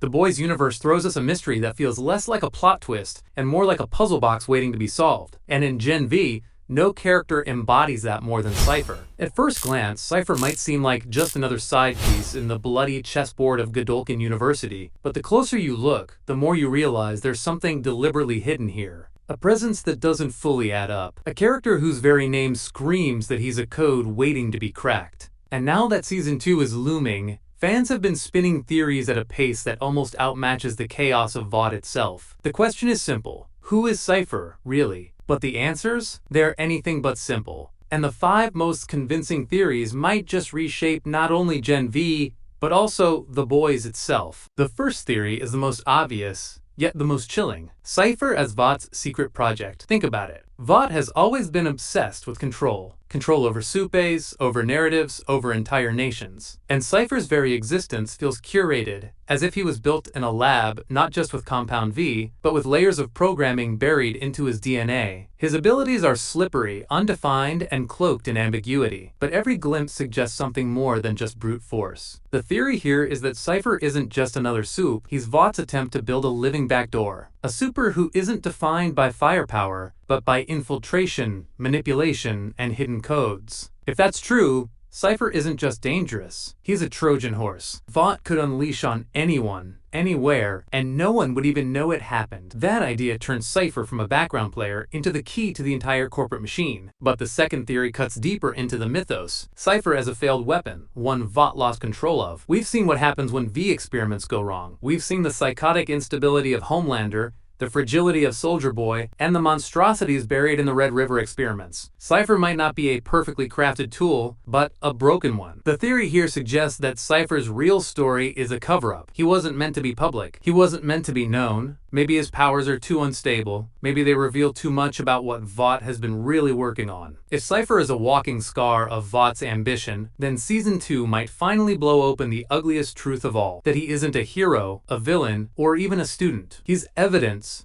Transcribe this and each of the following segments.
The boys' universe throws us a mystery that feels less like a plot twist and more like a puzzle box waiting to be solved. And in Gen V, no character embodies that more than Cipher. At first glance, Cipher might seem like just another side piece in the bloody chessboard of Godolkin University, but the closer you look, the more you realize there's something deliberately hidden here. A presence that doesn't fully add up. A character whose very name screams that he's a code waiting to be cracked. And now that Season 2 is looming, fans have been spinning theories at a pace that almost outmatches the chaos of Vought itself. The question is simple. Who is Cipher, really? But the answers? They're anything but simple. And the 5 most convincing theories might just reshape not only Gen V, but also the boys itself. The first theory is the most obvious, yet the most chilling. Cipher as Vought's secret project. Think about it. Vought has always been obsessed with control. Control over supes, over narratives, over entire nations. And Cipher's very existence feels curated, as if he was built in a lab, not just with Compound V, but with layers of programming buried into his DNA. His abilities are slippery, undefined, and cloaked in ambiguity, but every glimpse suggests something more than just brute force. The theory here is that Cipher isn't just another soup, he's Vaught's attempt to build a living backdoor. A super who isn't defined by firepower, but by infiltration, manipulation, and hidden codes. If that's true, Cipher isn't just dangerous, he's a Trojan horse. Vought could unleash on anyone, anywhere, and no one would even know it happened. That idea turns Cipher from a background player into the key to the entire corporate machine. But the second theory cuts deeper into the mythos. Cipher as a failed weapon, one Vought lost control of. We've seen what happens when V experiments go wrong. We've seen the psychotic instability of Homelander, the fragility of Soldier Boy, and the monstrosities buried in the Red River experiments. Cipher might not be a perfectly crafted tool, but a broken one. The theory here suggests that Cipher's real story is a cover-up. He wasn't meant to be public. He wasn't meant to be known. Maybe his powers are too unstable. Maybe they reveal too much about what Vought has been really working on. If Cipher is a walking scar of Vaught's ambition, then Season 2 might finally blow open the ugliest truth of all. That he isn't a hero, a villain, or even a student. He's evidence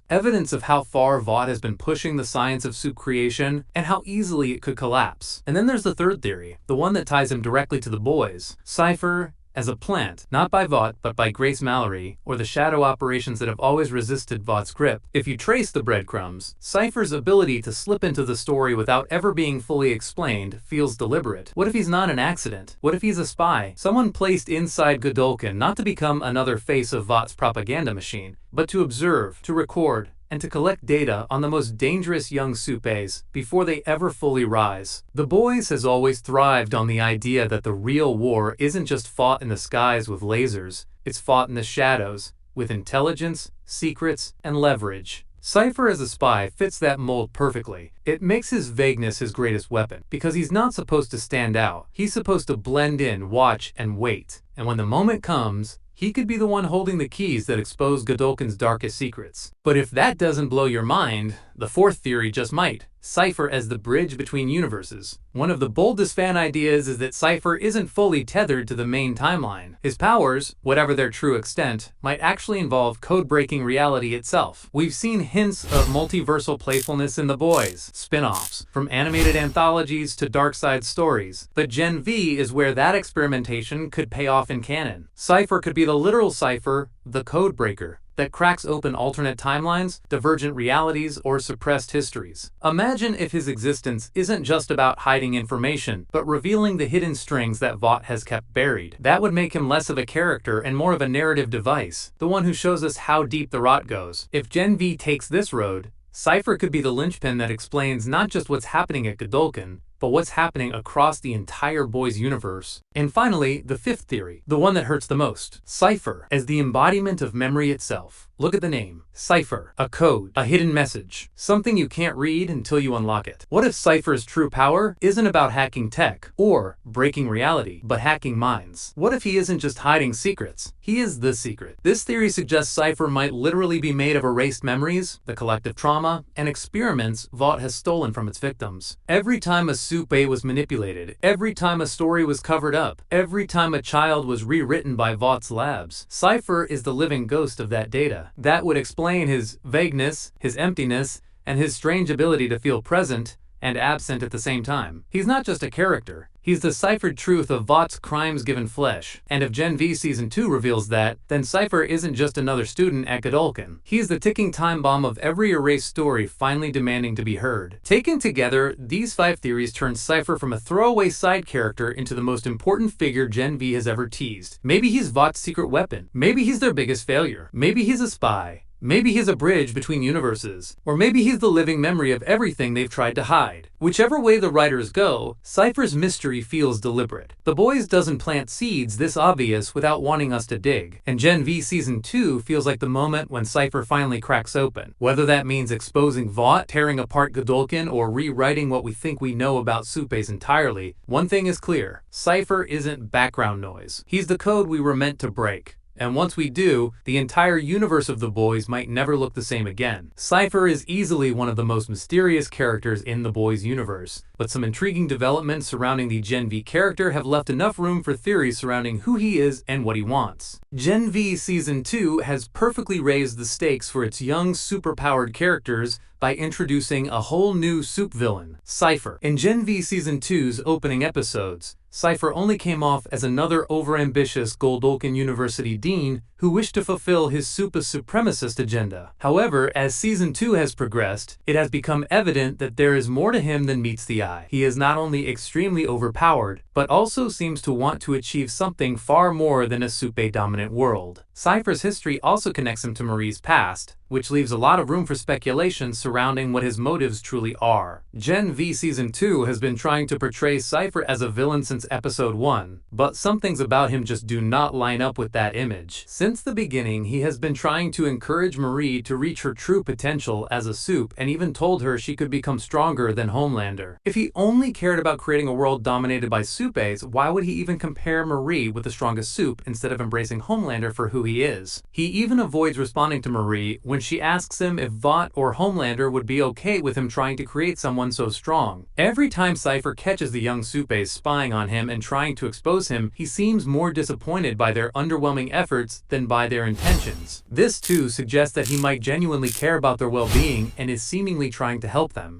of how far Vought has been pushing the science of soup creation and how easily it could collapse. And then there's the third theory, the one that ties him directly to the boys. Cipher as a plant, not by Vought, but by Grace Mallory, or the shadow operations that have always resisted Vaught's grip. If you trace the breadcrumbs, Cipher's ability to slip into the story without ever being fully explained feels deliberate. What if he's not an accident? What if he's a spy? Someone placed inside Godolkin not to become another face of Vaught's propaganda machine, but to observe, to record, and to collect data on the most dangerous young supes before they ever fully rise. The boys has always thrived on the idea that the real war isn't just fought in the skies with lasers, it's fought in the shadows, with intelligence, secrets, and leverage. Cipher as a spy fits that mold perfectly. It makes his vagueness his greatest weapon, because he's not supposed to stand out. He's supposed to blend in, watch, and wait. And when the moment comes, he could be the one holding the keys that expose Godolkin's darkest secrets. But if that doesn't blow your mind, the fourth theory just might. Cipher as the bridge between universes. One of the boldest fan ideas is that Cipher isn't fully tethered to the main timeline. His powers, whatever their true extent, might actually involve code-breaking reality itself. We've seen hints of multiversal playfulness in The Boys, spin-offs, from animated anthologies to dark side stories. But Gen V is where that experimentation could pay off in canon. Cipher could be the literal Cipher, the code breaker, that cracks open alternate timelines, divergent realities, or suppressed histories. Imagine if his existence isn't just about hiding information, but revealing the hidden strings that Vought has kept buried. That would make him less of a character and more of a narrative device, the one who shows us how deep the rot goes. If Gen V takes this road, Cipher could be the linchpin that explains not just what's happening at Godolkin, but what's happening across the entire boys' universe. And finally, the fifth theory, the one that hurts the most. Cipher as the embodiment of memory itself. Look at the name. Cipher. A code. A hidden message. Something you can't read until you unlock it. What if Cipher's true power isn't about hacking tech or breaking reality, but hacking minds? What if he isn't just hiding secrets? He is the secret. This theory suggests Cipher might literally be made of erased memories, the collective trauma, and experiments Vought has stolen from its victims. Every time a soup was manipulated, every time a story was covered up, every time a child was rewritten by Vaught's labs, Cipher is the living ghost of that data. That would explain his vagueness, his emptiness, and his strange ability to feel present and absent at the same time. He's not just a character. He's the ciphered truth of Vought's crimes given flesh. And if Gen V Season 2 reveals that, then Cipher isn't just another student at Godolkin. He's the ticking time bomb of every erased story finally demanding to be heard. Taken together, these 5 theories turn Cipher from a throwaway side character into the most important figure Gen V has ever teased. Maybe he's Vought's secret weapon. Maybe he's their biggest failure. Maybe he's a spy. Maybe he's a bridge between universes. Or maybe he's the living memory of everything they've tried to hide. Whichever way the writers go, Cipher's mystery feels deliberate. The Boys doesn't plant seeds this obvious without wanting us to dig. And Gen V Season 2 feels like the moment when Cipher finally cracks open. Whether that means exposing Vought, tearing apart Godolkin, or rewriting what we think we know about Supes entirely, one thing is clear. Cipher isn't background noise. He's the code we were meant to break. And once we do, the entire universe of the Boys might never look the same again. Cipher is easily one of the most mysterious characters in the Boys universe, but some intriguing developments surrounding the Gen V character have left enough room for theories surrounding who he is and what he wants. Gen V Season 2 has perfectly raised the stakes for its young, superpowered characters by introducing a whole new soup villain, Cipher. In Gen V Season 2's opening episodes, Cipher only came off as another overambitious Godolkin University dean who wished to fulfill his super supremacist agenda. However, as Season 2 has progressed, it has become evident that there is more to him than meets the eye. He is not only extremely overpowered, but also seems to want to achieve something far more than a Supe-dominant world. Cipher's history also connects him to Marie's past, which leaves a lot of room for speculation surrounding what his motives truly are. Gen V Season 2 has been trying to portray Cipher as a villain since Episode 1, but some things about him just do not line up with that image. Since the beginning, he has been trying to encourage Marie to reach her true potential as a Supe, and even told her she could become stronger than Homelander. If he only cared about creating a world dominated by Supes, why would he even compare Marie with the strongest Supe instead of embracing Homelander for who he is? He even avoids responding to Marie when she asks him if Vought or Homelander would be okay with him trying to create someone so strong. Every time Cipher catches the young Supes spying on him and trying to expose him, he seems more disappointed by their underwhelming efforts than by their intentions. This too suggests that he might genuinely care about their well-being and is seemingly trying to help them.